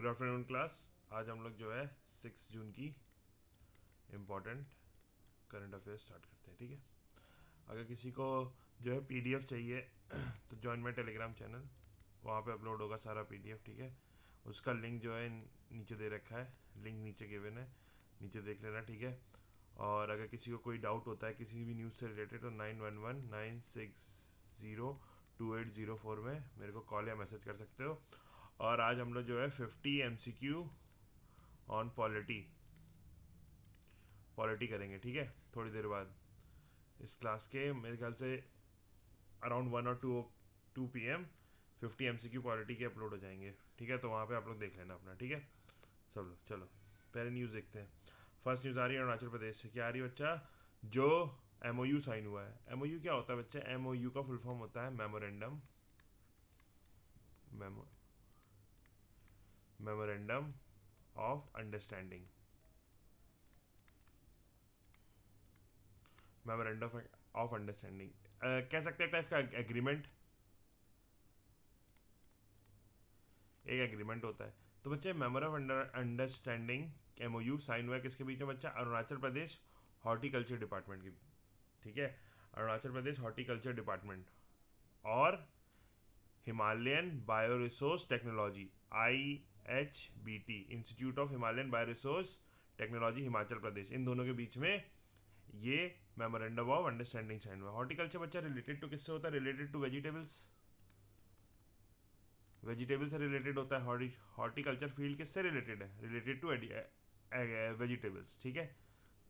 Good afternoon class. आज हम लोग जो है 6 जून की इम्पोर्टेंट करंट अफेयर्स स्टार्ट करते हैं, ठीक है। अगर किसी को जो है पीडीएफ चाहिए तो ज्वाइन माई टेलीग्राम चैनल, वहाँ पे अपलोड होगा सारा पीडीएफ, ठीक है। उसका लिंक जो है नीचे दे रखा है, लिंक नीचे गिवन है, नीचे देख लेना, ठीक है। और अगर किसी को कोई डाउट होता है किसी भी न्यूज़ से रिलेटेड तो 9119602804 में मेरे को कॉल या मैसेज कर सकते हो। और आज हम लोग जो है 50 MCQ ऑन पॉलिटी करेंगे, ठीक है। थोड़ी देर बाद इस क्लास के मेरे ख्याल से अराउंड 1 और 2 PM 50 MCQ पॉलिटी के अपलोड हो जाएंगे, ठीक है। तो वहाँ पे आप लोग देख लेना अपना, ठीक है सब लोग। चलो पहले न्यूज़ देखते हैं। फर्स्ट न्यूज़ आ रही है अरुणाचल प्रदेश से। क्या आ रही है बच्चा? जो MOU साइन हुआ है। MOU क्या होता है बच्चा? MOU का फुल फॉर्म होता है memorandum of understanding. Memorandum of understanding कह सकते हैं इसका एग्रीमेंट, एक एग्रीमेंट होता है। तो बच्चे memorandum of understanding MOU sign हुआ है किसके बीच में बच्चा? अरुणाचल प्रदेश हॉर्टिकल्चर डिपार्टमेंट की, ठीक है। अरुणाचल प्रदेश हॉर्टिकल्चर डिपार्टमेंट और Himalayan bioresource technology IHBT, institute of Himalayan bioresource technology Himachal Pradesh, इन दोनों के बीच में ये मेमोरेंडम ऑफ अंडरस्टैंडिंग साइन हुआ। हॉर्टिकल्चर बच्चा रिलेटेड टू किससे होता है? रिलेटेड टू वेजिटेबल्स, वेजिटेबल से रिलेटेड होता है। हॉर्टिकल्चर फील्ड किससे रिलेटेड है? रिलेटेड टू वेजिटेबल्स, ठीक है।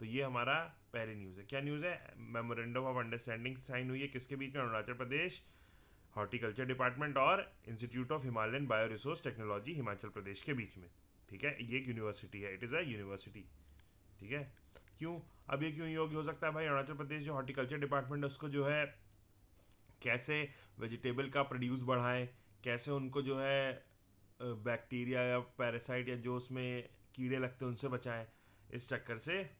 तो ये हमारा पहली न्यूज़ है। क्या न्यूज़ है? मेमोरेंडम ऑफ अंडरस्टैंडिंग साइन हुई है किसके बीच में? अरुणाचल प्रदेश हॉर्टिकल्चर डिपार्टमेंट और institute of Himalayan bio resource technology Himachal Pradesh के बीच में, ठीक है। ये एक यूनिवर्सिटी है, इट इज़ अ यूनिवर्सिटी, ठीक है। क्यों? अब ये क्यों योग्य हो सकता है भाई? अरुणाचल प्रदेश जो हॉर्टिकल्चर डिपार्टमेंट है उसको जो है कैसे वेजिटेबल का प्रोड्यूस बढ़ाएं, कैसे उनको जो है बैक्टीरिया या पैरासाइट या जो उसमें कीड़े लगते हैं उनसे बचाएं, इस चक्कर से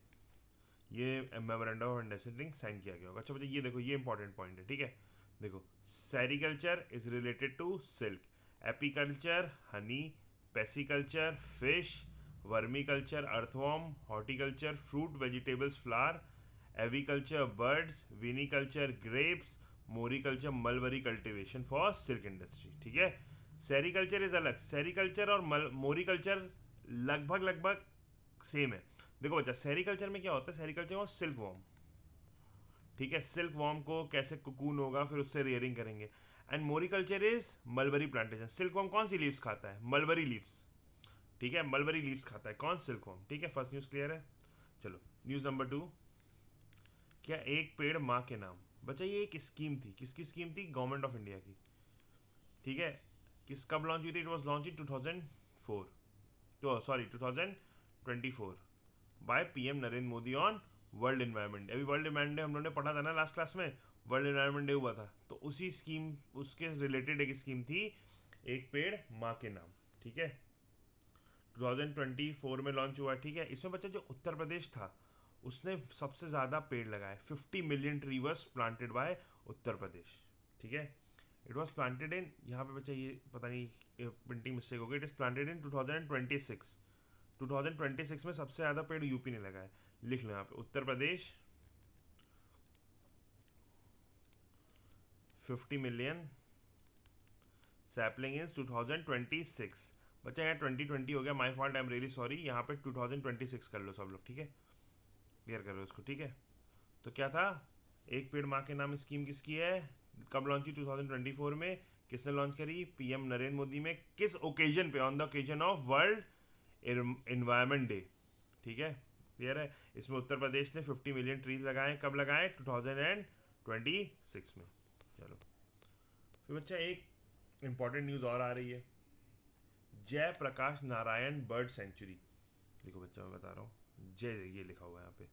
ये मेमोरेंडम ऑफ अंडरस्टैंडिंग साइन किया गया होगा। अच्छा बच्चे ये देखो, ये इंपॉर्टेंट पॉइंट है, ठीक है। देखो, sericulture is related to silk, apiculture honey, pisciculture fish, vermiculture earthworm, horticulture fruit vegetables flower, aviculture birds, viniculture grapes, moriculture mulberry cultivation for silk industry, ठीक है। सेरिकल्चर इज अलग, सेरिकल्चर और मोरिकल्चर लगभग लगभग सेम है। देखो बच्चा, सेरिकल्चर में क्या होता है? सेरिकल्चर में सिल्क वॉर्म, ठीक है। सिल्क वॉर्म को कैसे कुकून होगा फिर उससे रेयरिंग करेंगे। And moriculture is mulberry plantation. Silk worm कौन सी लीव्स खाता है? मलबरी लीव्स, ठीक है। मलबरी लीव्स खाता है कौन? सिल्क वॉर्म, ठीक है। फर्स्ट न्यूज़ क्लियर है। चलो न्यूज़ नंबर 2। क्या एक पेड़ माँ के नाम? बच्चा ये एक स्कीम थी, किसकी स्कीम थी? गवर्नमेंट ऑफ इंडिया की, ठीक है। किस कब लॉन्च हुई थी? इट वॉज लॉन्च इन 2004, तो sorry 2024 by PM Narendra Modi on world environment day. अभी वर्ल्ड इन्वायरमेंट डे हम लोगों ने पढ़ा था ना लास्ट क्लास में, वर्ल्ड इन्वायरमेंट डे हुआ था, तो उसी स्कीम उसके रिलेटेड एक स्कीम थी, एक पेड़ माँ के नाम, ठीक है। 2024 में लॉन्च हुआ, ठीक है। इसमें बच्चा जो उत्तर प्रदेश था उसने सबसे ज़्यादा पेड़ लगाए, 50 million tree was planted by Uttar Pradesh, ठीक है। इट वॉज प्लांटेड इन, यहाँ पे बच्चा ये पता नहीं प्रिंटिंग मिस्टेक हो गई, इट इज़ प्लांटेड इन 2026। 2026 में सबसे ज़्यादा पेड़ यूपी ने लगाए। लिख लो यहाँ पे उत्तर प्रदेश 50 मिलियन सैपलिंग इन 2026। बच्चा यहाँ 2020 हो गया, my fault, I am really sorry. यहाँ पे 2026 कर लो सब लोग, ठीक है। क्लियर करो इसको, ठीक है। तो क्या था? एक पेड़ माँ के नाम स्कीम किसकी है? कब लॉन्च हुई? 2024 में। किसने लॉन्च करी? PM नरेंद्र मोदी में। किस ओकेजन पे? On the occasion of world environment day, ठीक है। क्लियर है। इसमें उत्तर प्रदेश ने 50 मिलियन ट्रीज लगाए। कब लगाए? 2026 में। चलो फिर बच्चा एक इंपॉर्टेंट न्यूज़ और आ रही है, जयप्रकाश नारायण बर्ड सेंचुरी। देखो बच्चा मैं बता रहा हूँ, जय ये लिखा हुआ है यहाँ पे,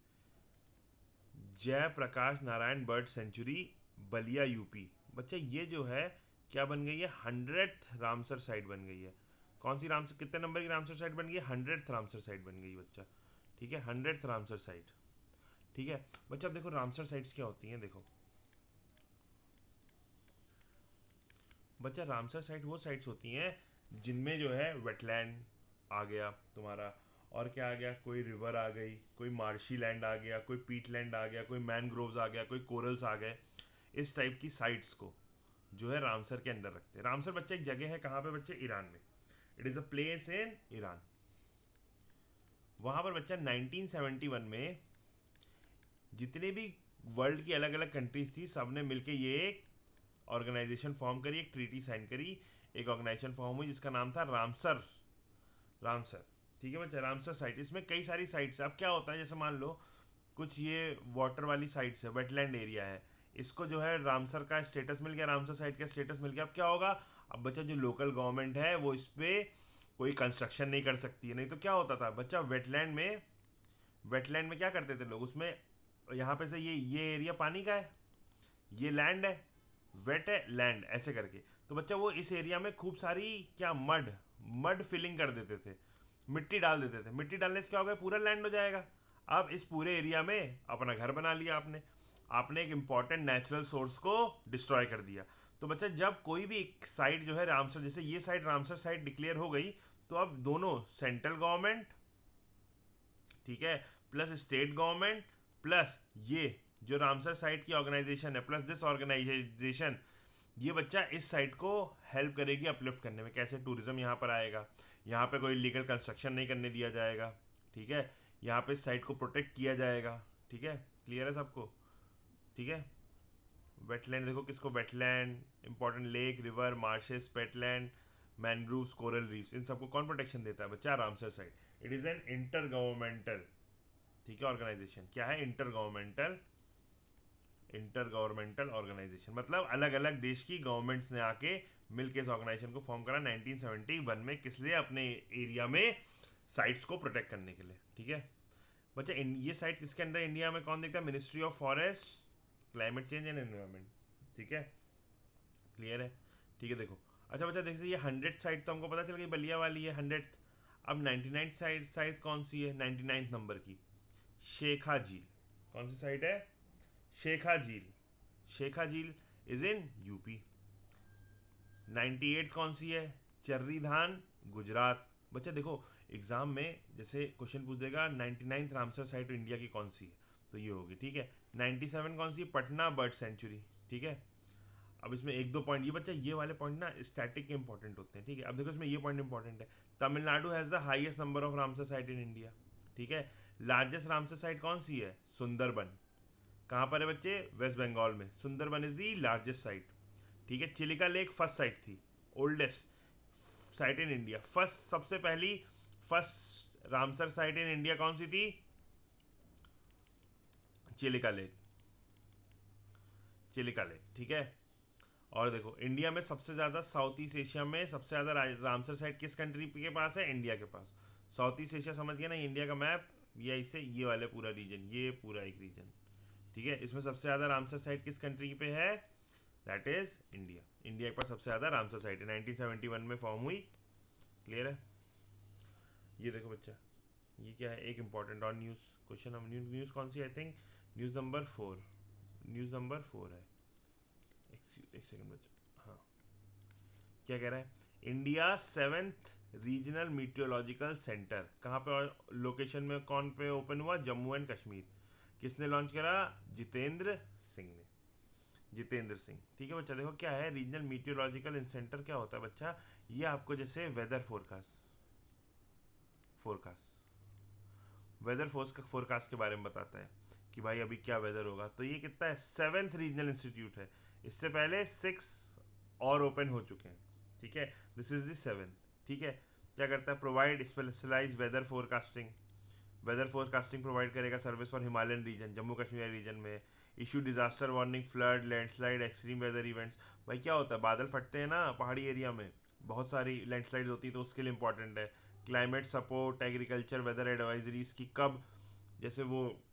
Jayaprakash Narayan bird sanctuary Ballia UP. बच्चा ये जो है क्या बन गई है? 100th रामसर साइट बन गई है। कौन सी रामसर, कितने नंबर की रामसर साइट बन गई है? 100th रामसर साइट बन गई बच्चा, ठीक है। 100th रामसर साइट, ठीक है। बच्चा अब देखो रामसर साइट्स क्या होती हैं। देखो बच्चा, रामसर साइट वो साइट्स होती हैं जिनमें जो है वेटलैंड, आ गया तुम्हारा, और क्या आ गया, कोई रिवर आ गई, कोई मार्शी लैंड आ गया, कोई पीट लैंड आ गया, कोई मैनग्रोव्स आ गया, कोई कोरल्स आ गए। इस टाइप की साइट्स को जो है रामसर के अंदर रखते हैं। रामसर बच्चे एक जगह है, कहाँ पे बच्चे, ईरान में। It is a place in Iran. वहाँ पर बच्चा 1971 में जितने भी वर्ल्ड की अलग अलग कंट्रीज थी, सब ने मिलकर ये एक ऑर्गेनाइजेशन फॉर्म करी, एक ट्रीटी साइन करी, एक ऑर्गेनाइजेशन फॉर्म हुई जिसका नाम था रामसर। रामसर, ठीक है बच्चा, रामसर साइट। इसमें कई सारी साइट्स है। अब क्या होता है, जैसे मान लो कुछ ये वाटर वाली साइट्स है, वेटलैंड एरिया है, इसको जो है रामसर का स्टेटस मिल गया, रामसर साइट का स्टेटस मिल गया। अब क्या होगा, अब बच्चा जो लोकल गवर्नमेंट है वो इस पर कोई कंस्ट्रक्शन नहीं कर सकती है। नहीं तो क्या होता था बच्चा, वेटलैंड में क्या करते थे लोग, उसमें यहाँ पे से ये एरिया पानी का है, ये लैंड है, वेट है, लैंड, ऐसे करके। तो बच्चा वो इस एरिया में खूब सारी क्या, मड मड फिलिंग कर देते थे, मिट्टी डाल देते थे। मिट्टी डालने से क्या होगा, पूरा लैंड हो जाएगा। अब इस पूरे एरिया में अपना घर बना लिया आपने, आपने एक इंपॉर्टेंट नेचुरल सोर्स को डिस्ट्रॉय कर दिया। तो बच्चा जब कोई भी एक साइट जो है रामसर, जैसे ये साइट रामसर साइट डिक्लेयर हो गई, तो अब दोनों सेंट्रल गवर्नमेंट, ठीक है, प्लस स्टेट गवर्नमेंट, प्लस ये जो रामसर साइट की ऑर्गेनाइजेशन है, प्लस दिस ऑर्गेनाइजेशन, ये बच्चा इस साइट को हेल्प करेगी अपलिफ्ट करने में। कैसे, टूरिज्म यहाँ पर आएगा, यहाँ पे कोई लीगल कंस्ट्रक्शन नहीं करने दिया जाएगा, ठीक है, यहाँ पे इस साइट को प्रोटेक्ट किया जाएगा, ठीक है, क्लियर है सबको, ठीक है। वेटलैंड देखो किसको, wetland, important lake, river, marshes, peatland, mangroves, coral reefs, इन सबको कौन प्रोटेक्शन देता है बच्चा, Ramsar site. It is an inter governmental, ठीक है, ऑर्गेनाइजेशन। क्या है, इंटर गवर्नमेंटल ऑर्गेनाइजेशन, मतलब अलग अलग देश की गवर्नमेंट्स ने आके मिलकर इस ऑर्गेनाइजेशन को फॉर्म करा 1971 में, किस लिए, अपने एरिया में साइट्स को प्रोटेक्ट करने के लिए, ठीक है बच्चा। ये साइट किसके अंडर, इंडिया में कौन देखता है, ministry of forest, climate change and environment, ठीक है, क्लियर है, ठीक है। देखो अच्छा बच्चा, देखिए ये 100 साइट तो हमको पता चल गई, बलिया वाली है 100। अब 99 साइट कौन सी है, 99 नंबर की, शेखा झील। कौन सी साइट है, शेखा झील। शेखा झील इज इन यूपी। 98 कौन सी है, चर्री धान, गुजरात। बच्चा देखो एग्जाम में जैसे क्वेश्चन पूछ देगा 99 रामसर साइट इंडिया की कौन सी है, तो ये होगी, ठीक है। 97 कौन सी, पटना बर्ड सेंचुरी, ठीक है। अब इसमें एक दो पॉइंट, ये बच्चा ये वाले पॉइंट ना स्टैटिक के इंपॉर्टेंट होते हैं, ठीक है। अब देखो इसमें ये पॉइंट इंपॉर्टेंट है, Tamil Nadu has the highest number of Ramsar site in India, ठीक है। लार्जेस्ट रामसर साइट कौन सी है, सुंदरबन। कहाँ पर है बच्चे, वेस्ट बंगाल में। Sundarban is the largest site, ठीक है। चिलिका लेक फर्स्ट साइट थी, ओल्डेस्ट साइट इन इंडिया, सबसे पहली first Ramsar site in India कौन सी थी, चिलिका लेक, चिलिका लेक, ठीक है। और देखो इंडिया में सबसे ज़्यादा, साउथ ईस्ट एशिया में सबसे ज़्यादा रामसर साइट किस कंट्री के पास है, इंडिया के पास। साउथ ईस्ट एशिया समझ गया ना, इंडिया का मैप, या इसे ये वाले पूरा रीजन, ये पूरा एक रीजन, ठीक है। इसमें सबसे ज़्यादा रामसर साइट किस कंट्री पे है, दैट इज़ इंडिया। इंडिया के पास सबसे ज़्यादा रामसर साइट है, 1971 में फॉर्म हुई, क्लियर है। ये देखो बच्चा, ये क्या है, एक इंपॉर्टेंट और न्यूज़ क्वेश्चन। हम न्यूज़ कौन सी, I think news number 4, news number 4 है। एक सेकंड बच्चा, हाँ, क्या कह रहा है, India 7th regional meteorological centre कहाँ पे, लोकेशन में कौन पे ओपन हुआ, जम्मू एंड कश्मीर। किसने लॉन्च करा, जितेंद्र सिंह ने, जितेंद्र सिंह, ठीक है बच्चा। देखो क्या है, रीजनल मीटियोलॉजिकल सेंटर क्या होता है बच्चा, ये आपको जैसे वेदर फोरकास्ट के बारे में बताता है कि भाई अभी क्या वेदर होगा। तो ये कितना है, 7th रीजनल इंस्टीट्यूट है। इससे पहले 6 और ओपन हो चुके हैं, ठीक है, दिस इज द 7th, ठीक है। क्या करता है, provide specialise weather forecasting provide करेगा service for Himalayan region, Jammu Kashmir region में। Issue disaster warning, flood, landslide, extreme weather events. भाई क्या होता है, बादल फटते हैं ना पहाड़ी एरिया में, बहुत सारी लैंडस्लाइड होती है, तो उसके लिए इंपॉर्टेंट है। Climate support, agriculture, weather advisories की कब, जैसे वो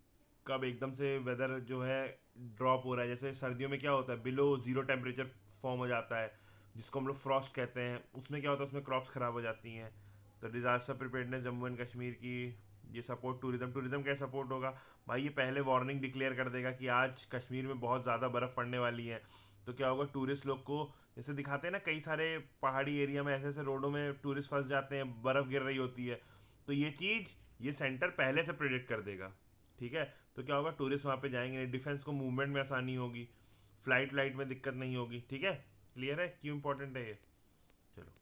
कब एकदम से वेदर जो है ड्रॉप हो रहा है, जैसे सर्दियों में क्या होता है, बिलो ज़ीरो टेम्परेचर फॉर्म हो जाता है, जिसको हम लोग फ्रॉस्ट कहते हैं। उसमें क्या होता है, उसमें क्रॉप्स ख़राब हो जाती हैं। तो disaster preparedness Jammu and Kashmir की। ये सपोर्ट टूरिज्म क्या सपोर्ट होगा भाई, ये पहले वार्निंग डिक्लेयर कर देगा कि आज कश्मीर में बहुत ज़्यादा बर्फ़ पड़ने वाली है, तो क्या होगा, टूरिस्ट लोग को जैसे दिखाते हैं ना, कई सारे पहाड़ी एरिया में ऐसे ऐसे रोडों में टूरिस्ट फंस जाते हैं, बर्फ़ गिर रही होती है, तो ये चीज़ ये सेंटर पहले से प्रिडिक्ट कर देगा। ठीक है, तो क्या होगा, टूरिस्ट वहाँ पे जाएंगे नहीं, डिफेंस को मूवमेंट में आसानी होगी, फ्लाइट में दिक्कत नहीं होगी। ठीक है, क्लियर है क्यों इंपॉर्टेंट है ये। चलो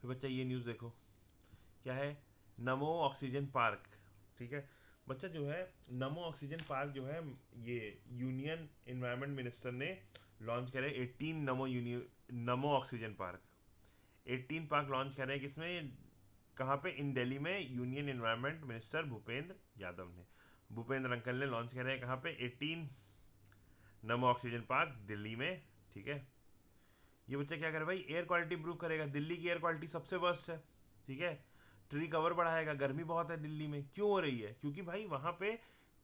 फिर बच्चा ये न्यूज़ देखो, क्या है, नमो ऑक्सीजन पार्क। ठीक है बच्चा, जो है नमो ऑक्सीजन पार्क जो है, ये यूनियन इन्वायरमेंट मिनिस्टर ने लॉन्च करे 18 नमो ऑक्सीजन पार्क। 18 पार्क लॉन्च कर रहे हैं किसमें, कहाँ पे, इन दिल्ली में union environment minister Bhupendra Yadav ने, भूपेंद्र अंकल ने लॉन्च करे हैं कहाँ पे, 18 नमो ऑक्सीजन पार्क दिल्ली में। ठीक है, ये बच्चा क्या करे भाई, एयर क्वालिटी इंप्रूव करेगा, दिल्ली की एयर क्वालिटी सबसे वर्स्ट है। ठीक है, ट्री कवर बढ़ाएगा, गर्मी बहुत है दिल्ली में, क्यों हो रही है, क्योंकि भाई वहाँ पे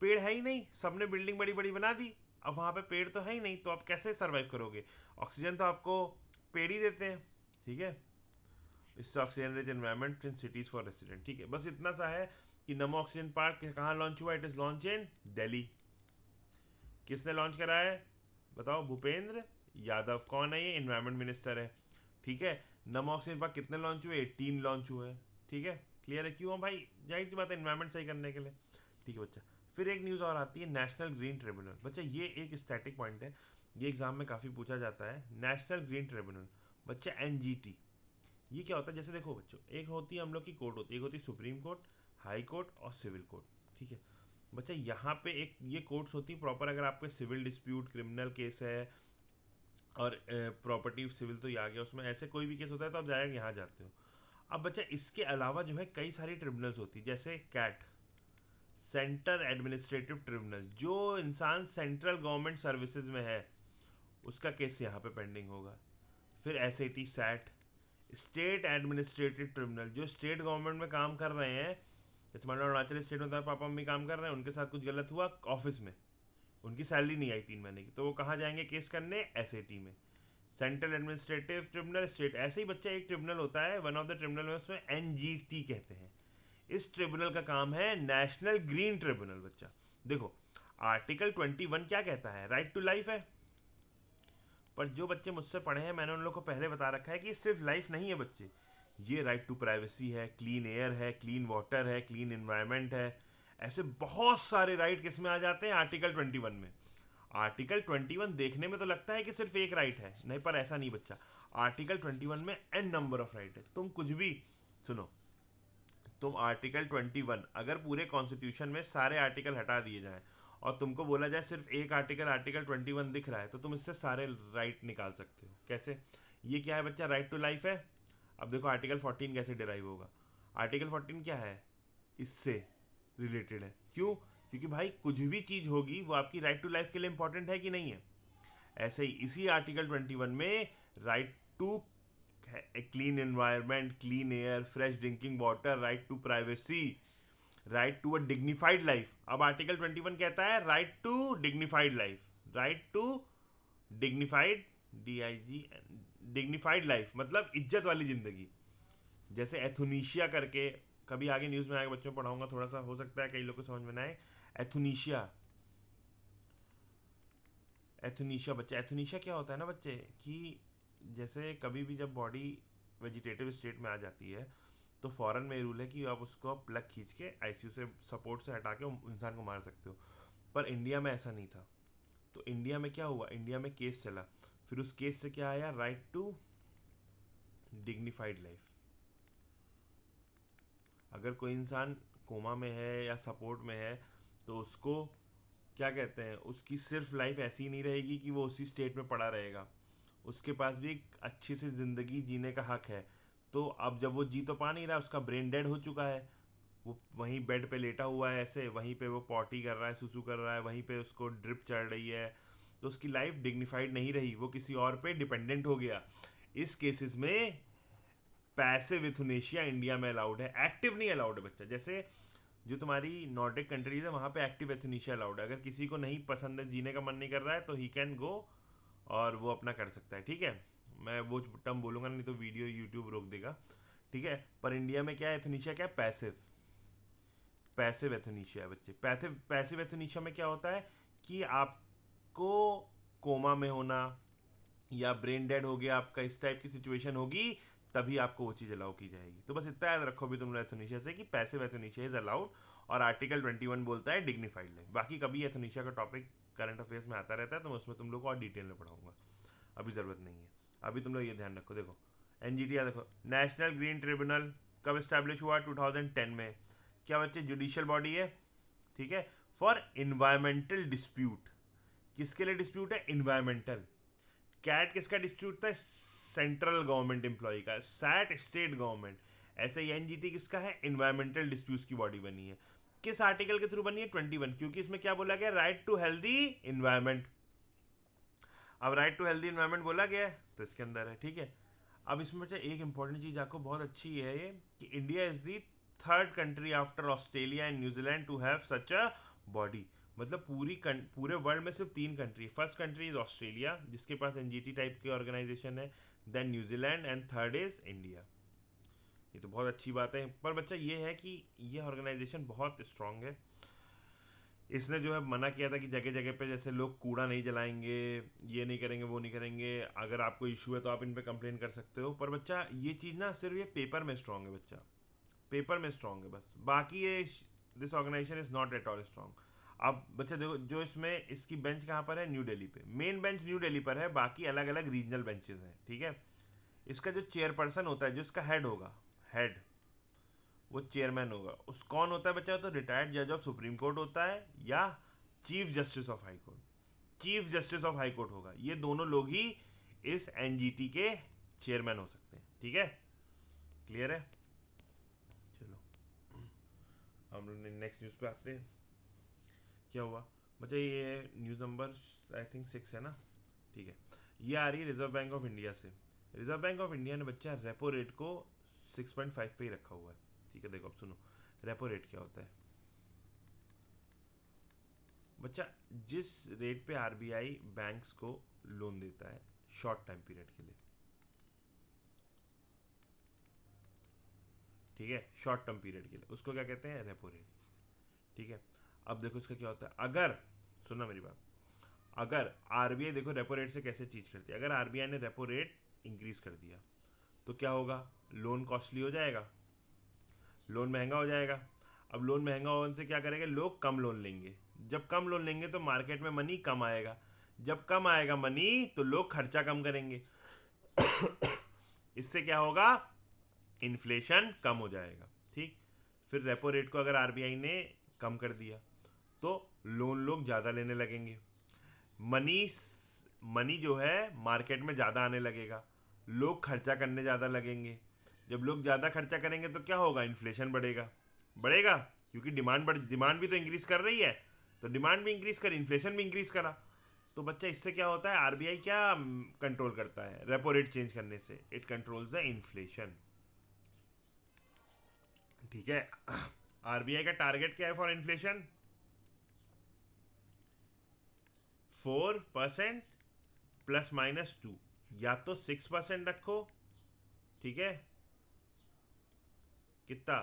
पेड़ है ही नहीं, सबने बिल्डिंग बड़ी बड़ी बना दी, अब वहाँ पे पेड़ तो है ही नहीं, तो आप कैसे सर्वाइव करोगे, ऑक्सीजन तो आपको पेड़ ही देते हैं। ठीक है, इससे oxygen rich environment in cities for resident. ठीक है, बस इतना सा है कि नमो ऑक्सीजन पार्क कहाँ लॉन्च हुआ, it is launch in Delhi. किसने लॉन्च करा है बताओ, भूपेंद्र यादव। कौन है ये, इन्वायरमेंट मिनिस्टर है। ठीक है, नमो ऑक्सीजन पार्क कितने लॉन्च हुए, 18 लॉन्च हुए। ठीक है, क्लियर है क्यों भाई, जाहिर सी बात है, इन्वायरमेंट सही करने के लिए। ठीक है बच्चा, फिर एक न्यूज़ और आती है, नेशनल ग्रीन ट्रिब्यूनल। बच्चा ये एक स्टैटिक पॉइंट है, ये एग्जाम में काफ़ी पूछा जाता है, नेशनल ग्रीन ट्रिब्यूनल। बच्चा एनजीटी, ये क्या होता है, जैसे देखो बच्चों, एक होती है हम लोग की कोर्ट होती है, एक होती है सुप्रीम कोर्ट, हाई कोर्ट और सिविल कोर्ट। ठीक है बच्चा, यहाँ पे एक ये कोर्ट्स होती है प्रॉपर, अगर आपके सिविल डिस्प्यूट, क्रिमिनल केस है, और प्रॉपर्टी सिविल तो ये आ गया, उसमें ऐसे कोई भी केस होता है तो आप जाएगा यहाँ जाते हो। अब बच्चा इसके अलावा जो है कई सारी ट्रिब्यूनल्स होती है, जैसे कैट, सेंटर एडमिनिस्ट्रेटिव ट्रिब्यूनल, जो इंसान सेंट्रल गवर्नमेंट सर्विसेज में है उसका केस यहाँ पे पेंडिंग होगा। फिर SAT SAT, state administrative tribunal, जो स्टेट गवर्नमेंट में काम कर रहे हैं, जैसे मान लो अरुणाचल स्टेट में पापा मम्मी काम कर रहे हैं, उनके साथ कुछ गलत हुआ ऑफिस में, उनकी सैलरी नहीं आई 3 महीने की, तो वो कहाँ जाएंगे केस करने, एसएटी में, सेंट्रल एडमिनिस्ट्रेटिव ट्रिब्यूनल स्टेट। ऐसे ही बच्चा एक ट्रिब्यूनल होता है, वन ऑफ द ट्रिब्यूनल में, उसमें एनजीटी कहते हैं। इस ट्रिब्यूनल का काम है नेशनल ग्रीन ट्रिब्यूनल। बच्चा देखो, आर्टिकल 21 क्या कहता है, राइट टू लाइफ है, पर जो बच्चे मुझसे पढ़े हैं मैंने उन लोगों को पहले बता रखा है कि सिर्फ लाइफ नहीं है बच्चे, ये राइट टू प्राइवेसी है, क्लीन एयर है, क्लीन वाटर है, क्लीन इन्वायरमेंट है, ऐसे बहुत सारे राइट किस में आ जाते हैं, आर्टिकल 21 में। आर्टिकल 21 देखने में तो लगता है कि सिर्फ एक राइट है, नहीं, पर ऐसा नहीं बच्चा, आर्टिकल 21 में एन नंबर ऑफ राइट है। तुम कुछ भी सुनो, तुम आर्टिकल 21 अगर पूरे कॉन्स्टिट्यूशन में सारे आर्टिकल हटा दिए जाएं और तुमको बोला जाए सिर्फ एक आर्टिकल, आर्टिकल 21 दिख रहा है, तो तुम इससे सारे राइट निकाल सकते हो। कैसे, ये क्या है बच्चा, राइट टू लाइफ है। अब देखो आर्टिकल 14 कैसे डिराइव होगा, आर्टिकल 14 क्या है, इससे रिलेटेड है। क्यों, क्योंकि भाई कुछ भी चीज़ होगी वो आपकी राइट टू लाइफ के लिए इंपॉर्टेंट है कि नहीं है। ऐसे ही इसी आर्टिकल 21 में right to clean environment, clean air, fresh drinking water, right to privacy, right to a dignified life. अब आर्टिकल 21 कहता है right to dignified life, right to dignified, DIG, dignified life मतलब इज्जत वाली जिंदगी। जैसे एथुनीशिया करके, कभी आगे न्यूज़ में आएगा, बच्चों को पढ़ाऊंगा, थोड़ा सा हो सकता है कई लोग को समझ में ना आए। एथुनीशिया, एथुनीशिया बच्चे, एथुनीशिया क्या होता है ना बच्चे, कि जैसे कभी भी जब बॉडी वेजिटेटिव स्टेट में आ जाती है तो फॉरेन में रूल है कि आप उसको प्लग खींच के आईसीयू से सपोर्ट से हटा के इंसान को मार सकते हो, पर इंडिया में ऐसा नहीं था। तो इंडिया में क्या हुआ, इंडिया में केस चला, फिर उस केस से क्या आया, राइट टू डिग्निफाइड लाइफ। अगर कोई इंसान कोमा में है या सपोर्ट में है तो उसको क्या कहते हैं, उसकी सिर्फ लाइफ ऐसी नहीं रहेगी कि वो उसी स्टेट में पड़ा रहेगा, उसके पास भी एक अच्छी सी ज़िंदगी जीने का हक है। तो अब जब वो जी तो पा नहीं रहा, उसका ब्रेन डेड हो चुका है, वो वहीं बेड पे लेटा हुआ है, ऐसे वहीं पे वो पॉटी कर रहा है, सुसु कर रहा है, वहीं पे उसको ड्रिप चढ़ रही है, तो उसकी लाइफ डिग्निफाइड नहीं रही, वो किसी और पे डिपेंडेंट हो गया। इस केसेस में पैसिव यूथनेशिया इंडिया में अलाउड है, एक्टिव नहीं अलाउड है बच्चा। जैसे जो तुम्हारी नॉर्डिक कंट्रीज है वहाँ पे एक्टिव यूथनेशिया अलाउड है, अगर किसी को नहीं पसंद है, जीने का मन नहीं कर रहा है, तो ही कैन गो और वो अपना कर सकता है। ठीक है, मैं वो टर्म बोलूँगा नहीं तो वीडियो यूट्यूब रोक देगा। ठीक है, पर इंडिया में क्या है, एथनीशिया क्या है, पैसिव, पैसिव एथनीशिया है बच्चे। पैसिव पैसिव एथनीशिया में क्या होता है कि आपको कोमा में होना या ब्रेन डेड हो गया आपका, इस टाइप की सिचुएशन होगी, तभी आपको वो चीज़ अलाउ की जाएगी। तो बस इतना याद रखो भी तुम लोग एथोनेशिया से कि पैसिव एथोनेशिया इज अलाउड, और आर्टिकल 21 बोलता है डिग्निफाइड लाइफ। बाकी कभी एथोनेशिया का टॉपिक करंट अफेयर्स में आता रहता है, तो मैं उसमें तुम लोग को और डिटेल में पढ़ाऊंगा, अभी ज़रूरत नहीं है। अभी तुम लोग ये ध्यान रखो, देखो एनजीटी देखो, नेशनल ग्रीन ट्रिब्यूनल कब इस्टेब्लिश हुआ? 2010 में। क्या बच्चे? जुडिशियल बॉडी है, ठीक है, फॉर इन्वायरमेंटल डिस्प्यूट। किसके लिए डिस्प्यूट है? इन्वायरमेंटल। कैट किसका डिस्प्यूट था? सेंट्रल गवर्नमेंट एम्प्लॉय का। SAT state government. ऐसे ही एनजीटी किसका है? इन्वायरमेंटल डिस्प्यूट्स की बॉडी बनी है। किस आर्टिकल के थ्रू बनी है? 21, क्योंकि इसमें क्या बोला गया? Right to healthy environment. अब राइट टू हेल्दी इन्वायरमेंट बोला गया है तो इसके अंदर है, ठीक है। अब इसमें बच्चा एक इंपॉर्टेंट चीज आपको बहुत अच्छी है ये, कि India is the third country after Australia and New Zealand to have such a body. मतलब पूरे वर्ल्ड में सिर्फ 3 country, first country is Australia जिसके पास एनजीटी टाइप की ऑर्गेनाइजेशन है, then New Zealand, and third is India. ये तो बहुत अच्छी बात है, पर बच्चा ये है कि ये ऑर्गेनाइजेशन बहुत स्ट्रांग है। इसने जो है मना किया था कि जगह जगह पे जैसे लोग कूड़ा नहीं जलाएंगे, ये नहीं करेंगे, वो नहीं करेंगे, अगर आपको इशू है तो आप इन पे कंप्लेन कर सकते हो। पर बच्चा ये चीज़ ना सिर्फ ये पेपर में स्ट्रांग है, बच्चा पेपर में स्ट्रांग है बस, बाकी ये this organisation is not at all strong. अब बच्चा देखो, जो इसमें इसकी बेंच कहाँ पर है? न्यू दिल्ली पे। मेन बेंच न्यू दिल्ली पर है, बाकी अलग अलग रीजनल बेंचेस हैं, ठीक है। इसका जो चेयरपर्सन होता है, जो इसका हेड होगा, हेड वो चेयरमैन होगा। उस कौन होता है बच्चा? तो रिटायर्ड जज ऑफ सुप्रीम कोर्ट होता है या chief justice of high court. Chief justice of high court होगा। ये दोनों लोग ही इस एनजीटी के चेयरमैन हो सकते हैं, ठीक है। क्लियर है? चलो हम लोग नेक्स्ट न्यूज़ पे आते हैं। क्या हुआ बच्चा? ये न्यूज़ नंबर आई थिंक 6 है ना, ठीक है। ये आ रही है रिजर्व बैंक ऑफ इंडिया से। रिजर्व बैंक ऑफ इंडिया ने बच्चा रेपो रेट को 6.5 पे ही रखा हुआ है, ठीक है। देखो अब सुनो, रेपो रेट क्या होता है बच्चा? जिस रेट पे आरबीआई बैंक्स को लोन देता है शॉर्ट टाइम पीरियड के लिए, ठीक है, शॉर्ट टर्म पीरियड के लिए, उसको क्या कहते हैं? रेपो रेट, ठीक है। अब देखो इसका क्या होता है, अगर सुनना मेरी बात, अगर आरबीआई देखो रेपो रेट से कैसे चीज करती है, अगर आरबीआई ने रेपो रेट इंक्रीज कर दिया तो क्या होगा? लोन कॉस्टली हो जाएगा, लोन महंगा हो जाएगा। अब लोन महंगा होने से क्या करेंगे? लोग कम लोन लेंगे। जब कम लोन लेंगे तो मार्केट में मनी कम आएगा। जब कम आएगा मनी तो लोग खर्चा कम करेंगे। इससे क्या होगा? इन्फ्लेशन कम हो जाएगा, ठीक। फिर रेपो रेट को अगर आरबीआई ने कम कर दिया तो लोन लोग ज़्यादा लेने लगेंगे, मनी मनी जो है मार्केट में ज़्यादा आने लगेगा, लोग खर्चा करने ज़्यादा लगेंगे। जब लोग ज़्यादा खर्चा करेंगे तो क्या होगा? इन्फ्लेशन बढ़ेगा, बढ़ेगा, क्योंकि डिमांड भी तो इंक्रीज कर रही है, तो डिमांड भी इंक्रीज करी, इन्फ्लेशन भी इंक्रीज करा। तो बच्चा इससे क्या होता है? आरबीआई क्या कंट्रोल करता है रेपो रेट चेंज करने से? इट कंट्रोल्स द इन्फ्लेशन, ठीक है। आरबीआई का टारगेट क्या है फॉर इन्फ्लेशन? 4% ±2, या तो 6% रखो, ठीक है, कितना?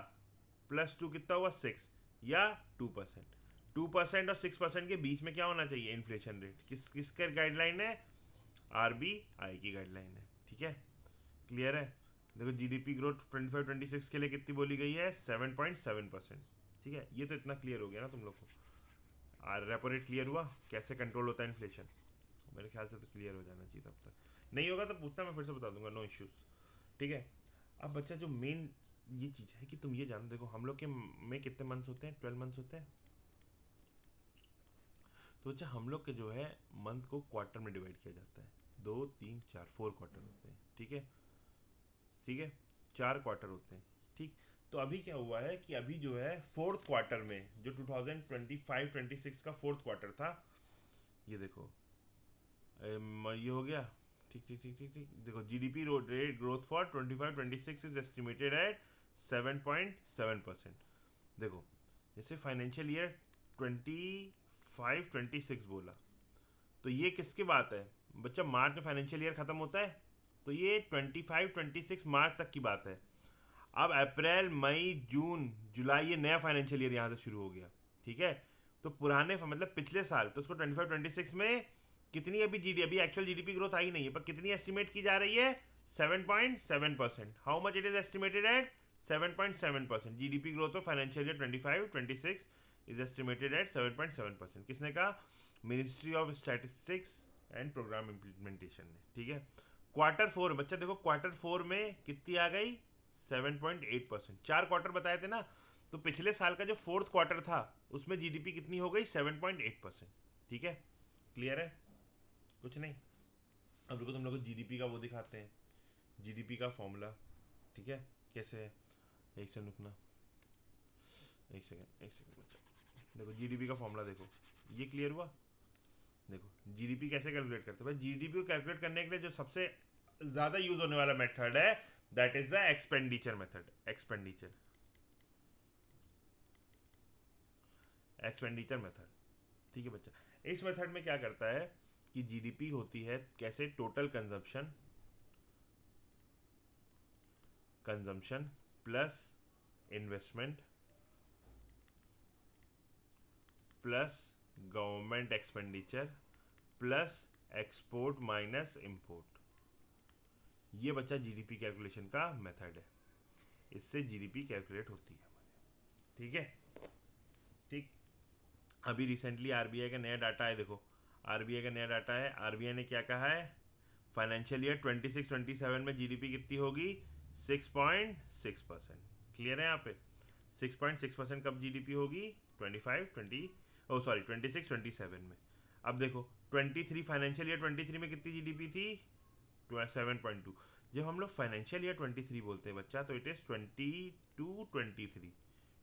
+2 कितना हुआ? 6, या 2%। 2% और 6% के बीच में क्या होना चाहिए? Inflation rate. किसके गाइडलाइन है? आरबीआई की गाइडलाइन है, ठीक है। क्लियर है? देखो जीडीपी ग्रोथ 25-26 के लिए कितनी बोली गई है? 7.7%, ठीक है। ये तो इतना क्लियर हो गया ना तुम लोग को। और रेपो रेट क्लियर हुआ, कैसे कंट्रोल होता है इन्फ्लेशन? मेरे ख्याल से तो क्लियर हो जाना चाहिए। तब तक नहीं होगा तो पूछना, मैं फिर से बता दूंगा, नो इश्यूज, ठीक है। अब बच्चा जो मेन ये चीज़ है कि तुम ये जानो, देखो हम लोग के में कितने मंथ्स होते हैं? 12 मंथ्स होते हैं। तो बच्चा हम लोग के जो है मंथ को क्वार्टर में डिवाइड किया जाता है, 2 3 4 4 क्वार्टर होते हैं, ठीक है, ठीक है, 4 क्वार्टर होते हैं, ठीक। तो अभी क्या हुआ है कि अभी जो है फोर्थ क्वार्टर में, जो 2025-26 का फोर्थ क्वार्टर था, ये देखो ये हो गया, ठीक ठीक ठीक ठीक ठीक। देखो GDP rate growth for 25-26 is estimated at 7.7%। देखो जैसे फाइनेंशियल ईयर 25-26 बोला, तो ये किसकी बात है बच्चा? मार्च में फाइनेंशियल ईयर खत्म होता है, तो ये 25-26 मार्च तक की बात है। अब अप्रैल मई जून जुलाई ये नया फाइनेंशियल ईयर यहाँ से शुरू हो गया, ठीक है। तो पुराने मतलब पिछले साल, तो उसको 25-26 में कितनी अभी अभी एक्चुअल जीडीपी ग्रोथ आई नहीं है, पर कितनी एस्टिमेट की जा रही है? 7.7%। How much it is estimated at? 7.7%। GDP growth of financial year 25-26 is estimated at 7.7%। किसने कहा? Ministry of statistics and programme implementation ने, ठीक है। क्वार्टर फोर, बच्चा देखो क्वार्टर फोर में कितनी आ गई? 7.8%। 4 क्वार्टर बताए थे ना, तो पिछले साल का जो फोर्थ क्वार्टर था उसमें जीडीपी कितनी हो गई? 7.8%। ठीक है, क्लियर है? कुछ नहीं। अब रुको, तुम लोग को जीडीपी का वो दिखाते हैं, जीडीपी का फॉर्मूला, ठीक है, कैसे है। एक सेकंड रुकना, एक सेकंड बच्चा। देखो जीडीपी का फॉर्मूला देखो, ये क्लियर हुआ? देखो जीडीपी कैसे कैलकुलेट करते हैं भाई। जीडीपी को कैलकुलेट करने के लिए जो सबसे ज़्यादा यूज होने वाला मेथड है, that is the expenditure method. Expenditure method, ठीक है बच्चा। इस मेथड में क्या करता है कि जीडीपी होती है कैसे? Total consumption plus investment plus government expenditure plus export minus import. ये बच्चा जीडीपी कैलकुलेशन का मेथड है, इससे जीडीपी कैलकुलेट होती है, ठीक है। ठीक, अभी रिसेंटली आरबीआई का नया डाटा है, देखो आरबीआई का नया डाटा है। आरबीआई ने क्या कहा है? फाइनेंशियल ईयर 26-27 में जीडीपी कितनी होगी? 6.6%। क्लियर है यहाँ पे? 6.6% कब जीडीपी होगी? 26-27 में। अब देखो 23 फाइनेंशियल ईयर 23 में कितनी जीडीपी थी? 7.2। जब हम लोग फाइनेंशियल ईयर 23 बोलते हैं बच्चा, तो इट इज़ 22-23,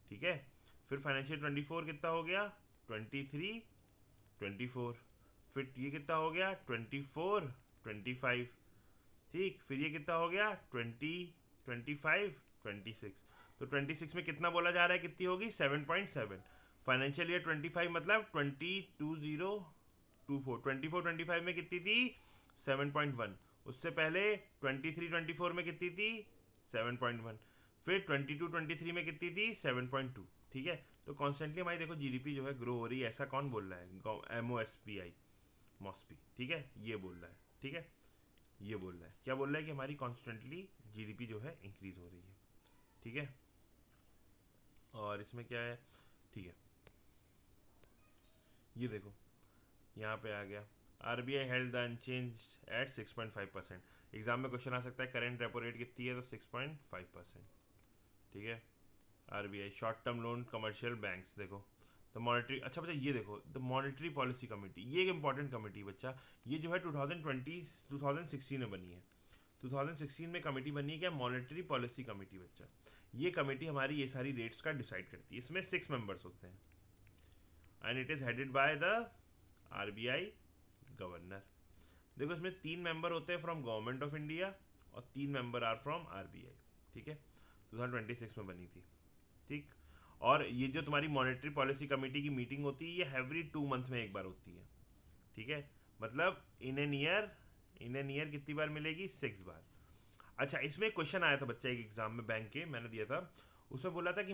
ठीक है। फिर फाइनेंशियल 24 कितना हो गया? 23-24। फिर ये कितना हो गया? 24-25, ठीक। फिर ये कितना हो गया? 20-25-26। तो 26 में कितना बोला जा रहा है कितनी होगी? 7.7। फाइनेंशियल ईयर 25 मतलब 24-25 में कितनी थी? 7.1। उससे पहले 23-24 में कितनी थी? 7.1। फिर 22-23 में कितनी थी? 7.2, ठीक है। तो कॉन्स्टेंटली हमारी देखो जीडीपी जो है ग्रो हो रही है, ऐसा कौन बोल रहा है? मॉस्पी, ठीक है, ये बोल रहा है, ठीक है। ये बोल रहा है, क्या बोल रहा है? कि हमारी कॉन्स्टेंटली जीडीपी जो है इंक्रीज हो रही है, ठीक है। और इसमें क्या है, ठीक है, ये देखो यहाँ पे आ गया, RBI held the unchanged at 6.5%। Exam में क्वेश्चन आ सकता है करेंट रेपो रेट कितनी है, तो 6.5%, ठीक है। RBI short term loan commercial banks, देखो द मॉनिटरी, अच्छा बच्चा ये देखो द मॉनिटरी पॉलिसी कमेटी, ये एक इंपॉर्टेंट कमेटी बच्चा। ये जो है 2016 में बनी है। 2016 में कमेटी बनी है क्या? मॉनिटरी पॉलिसी कमेटी बच्चा। ये कमेटी हमारी ये सारी रेट्स का डिसाइड करती है। इसमें 6 मेंबर्स होते हैं and it is headed by the RBI governor. देखो इसमें 3 मेंबर होते हैं फ्रॉम गवर्नमेंट ऑफ इंडिया और 3 मेंबर आर फ्रॉम आरबीआई, ठीक है। 2026 में बनी थी, ठीक। और ये जो तुम्हारी मॉनेटरी पॉलिसी कमेटी की मीटिंग होती है, ये एवरी 2 मंथ में एक बार होती है, ठीक है। मतलब इन एन ईयर कितनी बार मिलेगी? 6 बार। अच्छा, इसमें क्वेश्चन आया था बच्चा एक एग्जाम में, बैंक के मैंने दिया था, उसमें बोला था कि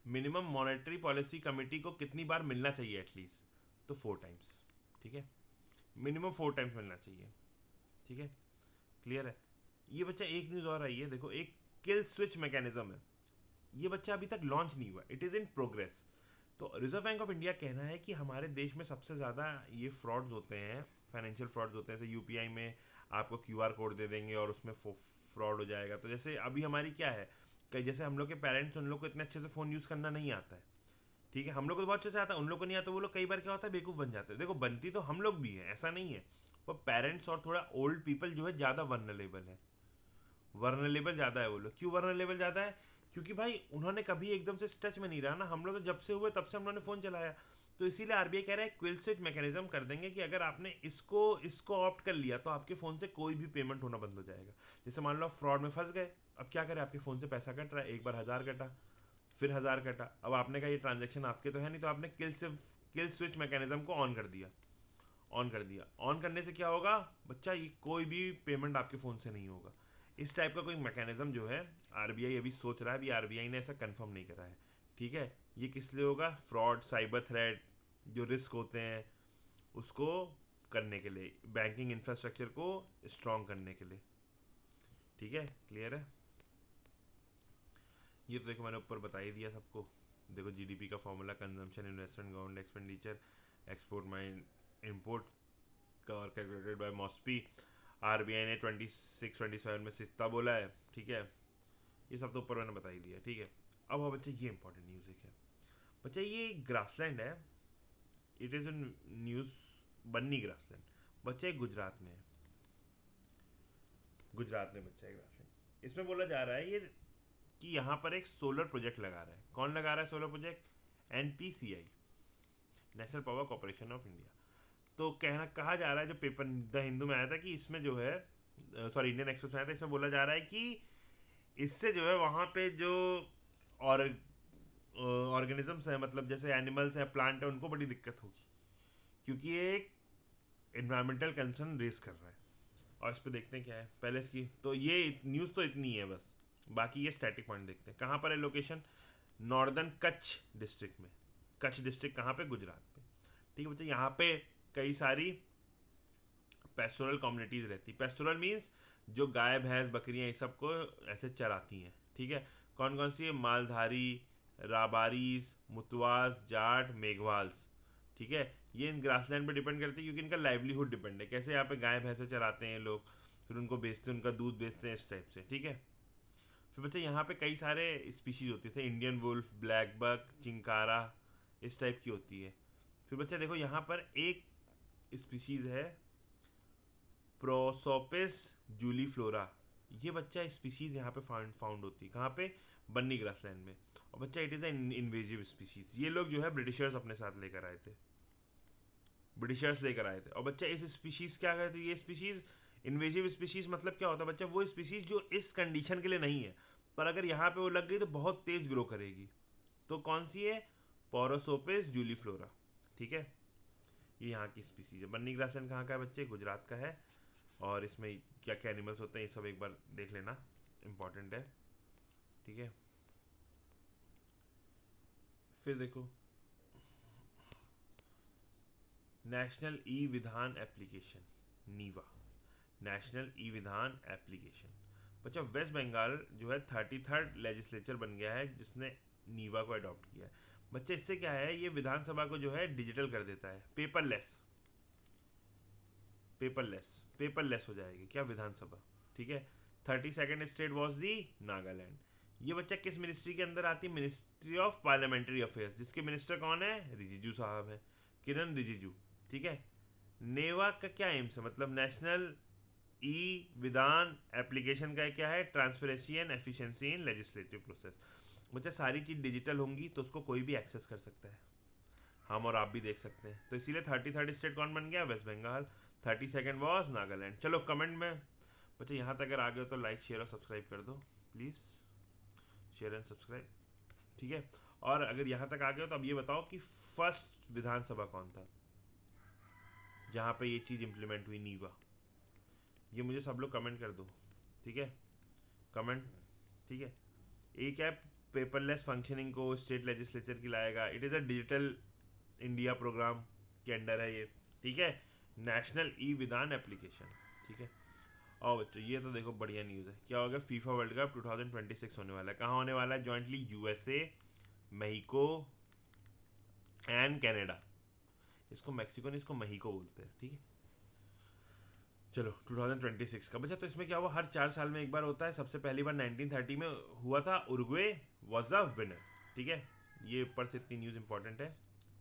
मिनिमम मॉनेटरी पॉलिसी कमेटी को कितनी बार मिलना चाहिए एटलीस्ट, तो 4 टाइम्स, ठीक है। मिनिमम 4 टाइम्स मिलना चाहिए, ठीक है, क्लियर है। ये बच्चा एक न्यूज़ और आई है, देखो एक किल स्विच मैकेनिज्म है, ये बच्चा अभी तक लॉन्च नहीं हुआ, इट इज़ इन प्रोग्रेस। तो रिजर्व बैंक ऑफ इंडिया कहना है कि हमारे देश में सबसे ज़्यादा ये फ्रॉड्स होते हैं, फाइनेंशियल फ्रॉड्स होते हैं। जैसे यूपीआई में आपको क्यूआर कोड दे देंगे और उसमें फ्रॉड हो जाएगा। तो जैसे अभी हमारी क्या है कि जैसे हम लोग के पेरेंट्स, उन लोग को इतने अच्छे से फ़ोन यूज़ करना नहीं आता है, ठीक है। हम लोग को तो बहुत अच्छे से आता है, उन लोग को नहीं आता, वो लोग कई बार क्या होता है बेवकूफ़ बन जाते हैं। देखो बनती तो हम लोग भी हैं, ऐसा नहीं है, पर पेरेंट्स और थोड़ा ओल्ड पीपल जो है ज़्यादा वर्नरेबल ज़्यादा है वो लोग। क्यों वर्नरेबल ज़्यादा है? क्योंकि भाई उन्होंने कभी एकदम से टच में नहीं रहा ना, हम लोग तो जब से हुए तब से हम लोगों ने फ़ोन चलाया। तो इसीलिए आरबीआई कह रहा है क्विल स्विच मैकेनिज्म कर देंगे कि अगर आपने इसको ऑप्ट कर लिया तो आपके फ़ोन से कोई भी पेमेंट होना बंद हो जाएगा। जैसे मान लो आप फ्रॉड में फंस गए, अब क्या करें, आपके फ़ोन से पैसा कट रहा है, एक बार 1000 कटा, फिर 1000 कटा, अब आपने कहा ये ट्रांजेक्शन आपके तो है नहीं, तो आपने किल स्विच मैकेनिज्म को ऑन कर दिया। ऑन करने से क्या होगा बच्चा, ये कोई भी पेमेंट आपके फ़ोन से नहीं होगा। इस टाइप का कोई मैकेनिज्म जो है आरबीआई अभी सोच रहा है, अभी आरबीआई ने ऐसा कंफर्म नहीं करा है, ठीक है। ये किस लिए होगा? फ्रॉड, साइबर थ्रेट, जो रिस्क होते हैं उसको करने के लिए, बैंकिंग इंफ्रास्ट्रक्चर को स्ट्रॉन्ग करने के लिए। ठीक है, क्लियर है। ये तो देखो मैंने ऊपर बता ही दिया सबको। देखो जीडीपी का formula, consumption, investment, government expenditure, export mine import का और कैलकुलेटेड बाय मॉस्पी। आरबीआई ने 26-27 में सिस्ता बोला है। ठीक है, ये सब तो ऊपर मैंने बता ही दिया। ठीक है, अब हाँ बच्चे ये इंपॉर्टेंट न्यूज़ है। बच्चा ये ग्रासलैंड है, it is in news, Banni grassland. बच्चा एक गुजरात में है, गुजरात में बच्चा है ग्रासलैंड। इसमें बोला जा रहा है ये कि यहाँ पर एक सोलर प्रोजेक्ट लगा रहा है। कौन लगा रहा है solar project? NPCI, national power corporation of India. तो कहा जा रहा है, जो पेपर द हिंदू में आया था कि इसमें जो है, सॉरी इंडियन एक्सप्रेस में आया था, इसमें बोला जा रहा है कि इससे जो है वहाँ पे जो और ऑर्गेनिजम्स हैं, मतलब जैसे एनिमल्स हैं, प्लांट है, उनको बड़ी दिक्कत होगी, क्योंकि ये एक इन्वायरमेंटल कंसर्न रेस कर रहा है। और इस पर देखते हैं क्या है पहले इसकी। तो ये न्यूज़ तो इतनी है बस, बाकी ये स्टैटिक पॉइंट देखते हैं। कहाँ पर है लोकेशन? नॉर्दर्न कच्छ डिस्ट्रिक्ट में। कच्छ डिस्ट्रिक्ट कहाँ पे? गुजरात पे। ठीक है बच्चे, यहाँ पे कई सारी पेस्टोरल कम्युनिटीज़ रहती। पेस्टोरल मीन्स जो गाय भैंस बकरियाँ ये सब को ऐसे चराती हैं। ठीक है, कौन कौन सी है? मालधारी, राबारीज, मुतवाज, जाट, मेघवाल्स। ठीक है, ये इन ग्रासलैंड पे डिपेंड करती है, क्योंकि इनका लाइवलीहुड डिपेंड है। कैसे? यहाँ पे गाय भैंसे चराते हैं लोग, फिर उनको बेचते हैं, उनका दूध बेचते हैं, इस टाइप से। ठीक है, फिर बच्चे यहाँ पे कई सारे स्पीशीज होती थे, Indian wolf, black buck, chinkara, इस टाइप की होती है। फिर बच्चे देखो यहाँ पर एक स्पीशीज है प्रोसोपिस जूलीफ्लोरा। ये बच्चा स्पीशीज यहाँ पे फाउंड होती है। कहाँ पे? बन्नी ग्रासलैंड में। और बच्चा it is N invasive species. ये लोग जो है ब्रिटिशर्स अपने साथ लेकर आए थे, ब्रिटिशर्स लेकर आए थे। और बच्चा इस स्पीशीज क्या करती है? ये स्पीशीज इन्वेजिव स्पीशीज मतलब क्या होता है बच्चा? वो स्पीशीज जो इस कंडीशन के लिए नहीं है, पर अगर यहाँ पे वो लग गई तो बहुत तेज ग्रो करेगी। तो कौन सी है? पोरोसोपिस जूलीफ्लोरा। ठीक है, ये यहाँ की स्पीसीज है। बन्नी ग्रासलैंड कहाँ का है बच्चे? गुजरात का है। और इसमें क्या क्या एनिमल्स होते हैं ये सब एक बार देख लेना, इम्पॉर्टेंट है। ठीक है, फिर देखो नेशनल ई विधान एप्लीकेशन, नीवा, नेशनल ई विधान एप्लीकेशन। बच्चा वेस्ट बंगाल जो है 33rd लेजिस्लेचर बन गया है जिसने नीवा को अडॉप्ट किया है। बच्चे इससे क्या है, ये विधानसभा को जो है डिजिटल कर देता है, पेपरलेस, पेपरलेस, पेपरलेस हो जाएगी क्या? विधानसभा। ठीक है, 32nd state was the Nagaland. ये बच्चा किस मिनिस्ट्री के अंदर आती है? मिनिस्ट्री ऑफ पार्लियामेंट्री अफेयर्स, जिसके मिनिस्टर कौन है? रिजिजू साहब है, किरण रिजिजू। ठीक है, नेवा का क्या एम्स है? मतलब नेशनल ई विधान एप्लीकेशन का क्या है? Transparency and efficiency in legislative process. बच्चा सारी चीज़ डिजिटल होंगी तो उसको कोई भी एक्सेस कर सकता है, हम और आप भी देख सकते हैं। तो इसीलिए 33rd स्टेट कौन बन गया? West Bengal. 32nd was Nagaland. चलो कमेंट में बच्चे यहाँ तक अगर आ गए हो तो लाइक शेयर और सब्सक्राइब कर दो प्लीज़, शेयर एंड सब्सक्राइब। ठीक है, और अगर यहाँ तक आ गए हो तो अब ये बताओ कि फर्स्ट विधानसभा कौन था जहाँ पे ये चीज़ इम्प्लीमेंट हुई, नीवा? ये मुझे सब लोग कमेंट कर दो। ठीक है, कमेंट। ठीक है, एक ऐप पेपरलेस फंक्शनिंग को स्टेट लेजिस्लेचर की लाएगा। It is a digital India programme के अंडर है ये। ठीक है, नेशनल ई विधान एप्लीकेशन। ठीक है, और बच्चों ये तो देखो बढ़िया न्यूज़ है। क्या होगा? फीफा वर्ल्ड कप 2026 होने वाला है। कहाँ होने वाला है? Jointly USA, Mexico and Canada. इसको मेक्सिको नहीं, इसको मेक्सिको बोलते हैं। ठीक है, चलो 2026 का बच्चा। तो इसमें क्या हुआ? हर 4 साल में एक बार होता है। सबसे पहली बार 1930 में हुआ था, उरुग्वे वॉज द विनर। ठीक है, ये ऊपर से इतनी न्यूज़ इंपॉर्टेंट है।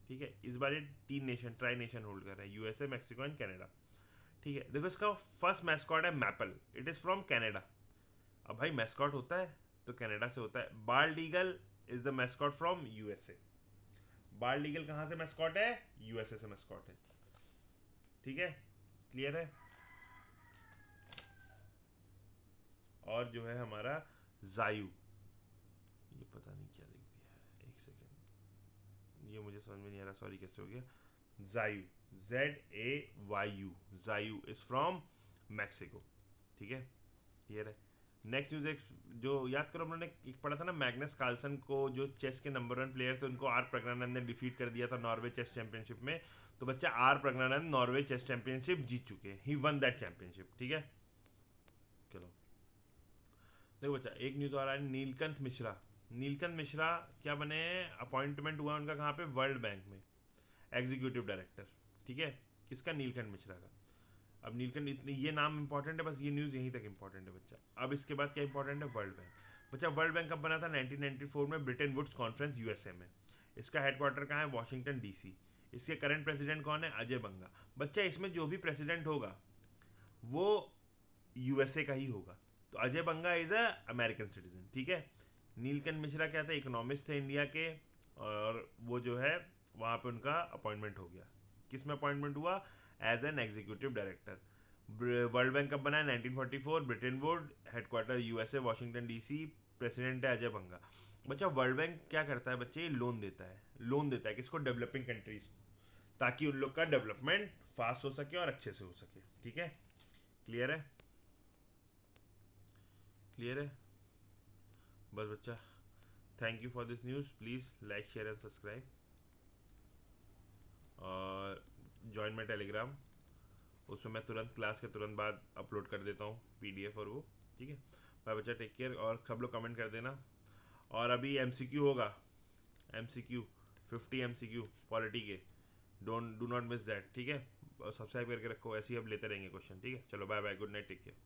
ठीक है, इस बार ये 3 नेशन, ट्राई नेशन होल्ड कर रहे हैं, यूएसए, मेक्सिको एंड कनाडा। ठीक है, देखो इसका फर्स्ट मैस्कॉट है maple, it is from Canada. अब भाई मैस्कॉट होता है तो कनाडा से होता है। Bald eagle is the mascot from USA. Bald eagle कहाँ से मैस्कॉट है? यूएसए से मैस्कॉट है। ठीक है, क्लियर है। और जो है हमारा जायू, ये पता नहीं क्या लिख दिया है, एक सेकेंड, ये मुझे समझ में नहीं आ रहा, सॉरी कैसे हो गया। जायू, ZAYU, Jayu is from Mexico. ठीक है, क्लियर है। नेक्स्ट न्यूज़ एक जो याद करो, हमने एक पढ़ा था ना, मैग्नस कार्लसन को, जो चेस के नंबर 1 प्लेयर थे, उनको आर प्रज्ञानंद ने डिफीट कर दिया था नॉर्वे चेस चैंपियनशिप में। तो बच्चा R Praggnanandhaa Norway chess championship जीत चुके हैं, ही वन दैट चैंपियनशिप, ठीक है। चलो देखो बच्चा, एक न्यूज़ आ रहा है, नीलकंठ मिश्रा। नीलकंठ मिश्रा क्या बने हैं, अपॉइंटमेंट हुआ उनका कहाँ पे, वर्ल्ड बैंक में, एग्जीक्यूटिव डायरेक्टर, ठीक है। किसका, नीलकंठ मिश्रा का। अब नीलकंठ, इतनी ये नाम इंपॉर्टेंट है, बस ये न्यूज़ यहीं तक इंपॉर्टेंट है बच्चा। अब इसके बाद क्या इंपॉर्टेंट है, वर्ल्ड बैंक। बच्चा वर्ल्ड बैंक कब बना था, 1994 में, ब्रिटेन वुड्स कॉन्फ्रेंस यूएसए में। इसका हेडक्वार्टर कहाँ है, वॉशिंगटन डीसी। इसके करंट प्रेसिडेंट कौन है, अजय बंगा। बच्चा इसमें जो भी प्रेसिडेंट होगा वो यूएसए का ही होगा। तो अजय बंगा इज़ अ अमेरिकन सिटीजन, ठीक है। नीलकंठ मिश्रा क्या थे, इकोनॉमिस्ट थे इंडिया के, और वो जो है वहाँ पे उनका अपॉइंटमेंट हो गया। किस में अपॉइंटमेंट हुआ, as an executive director. World Bank कब बना है, 1944, Bretton Woods, headquarter USA Washington DC, president है अजय बंगा। बच्चा वर्ल्ड बैंक क्या करता है बच्चे, लोन देता है। लोन देता है किसको, डेवलपिंग कंट्रीज को, ताकि उन लोग का डेवलपमेंट फास्ट हो सके और अच्छे से हो सके, ठीक है। क्लियर है, क्लियर है बस बच्चा। Thank you for this news, please like share and subscribe, और ज्वाइन माई टेलीग्राम। उसमें मैं तुरंत क्लास के तुरंत बाद अपलोड कर देता हूँ पीडीएफ और वो, ठीक है। बाय बच्चा, टेक केयर, और सब लोग कमेंट कर देना। और अभी एमसीक्यू होगा, एमसीक्यू 50 एमसीक्यू पॉलिटी के, डू नॉट मिस दैट, ठीक है। सब्सक्राइब करके रखो, ऐसे ही अब लेते रहेंगे क्वेश्चन, ठीक है। चलो bye bye, good night, take care.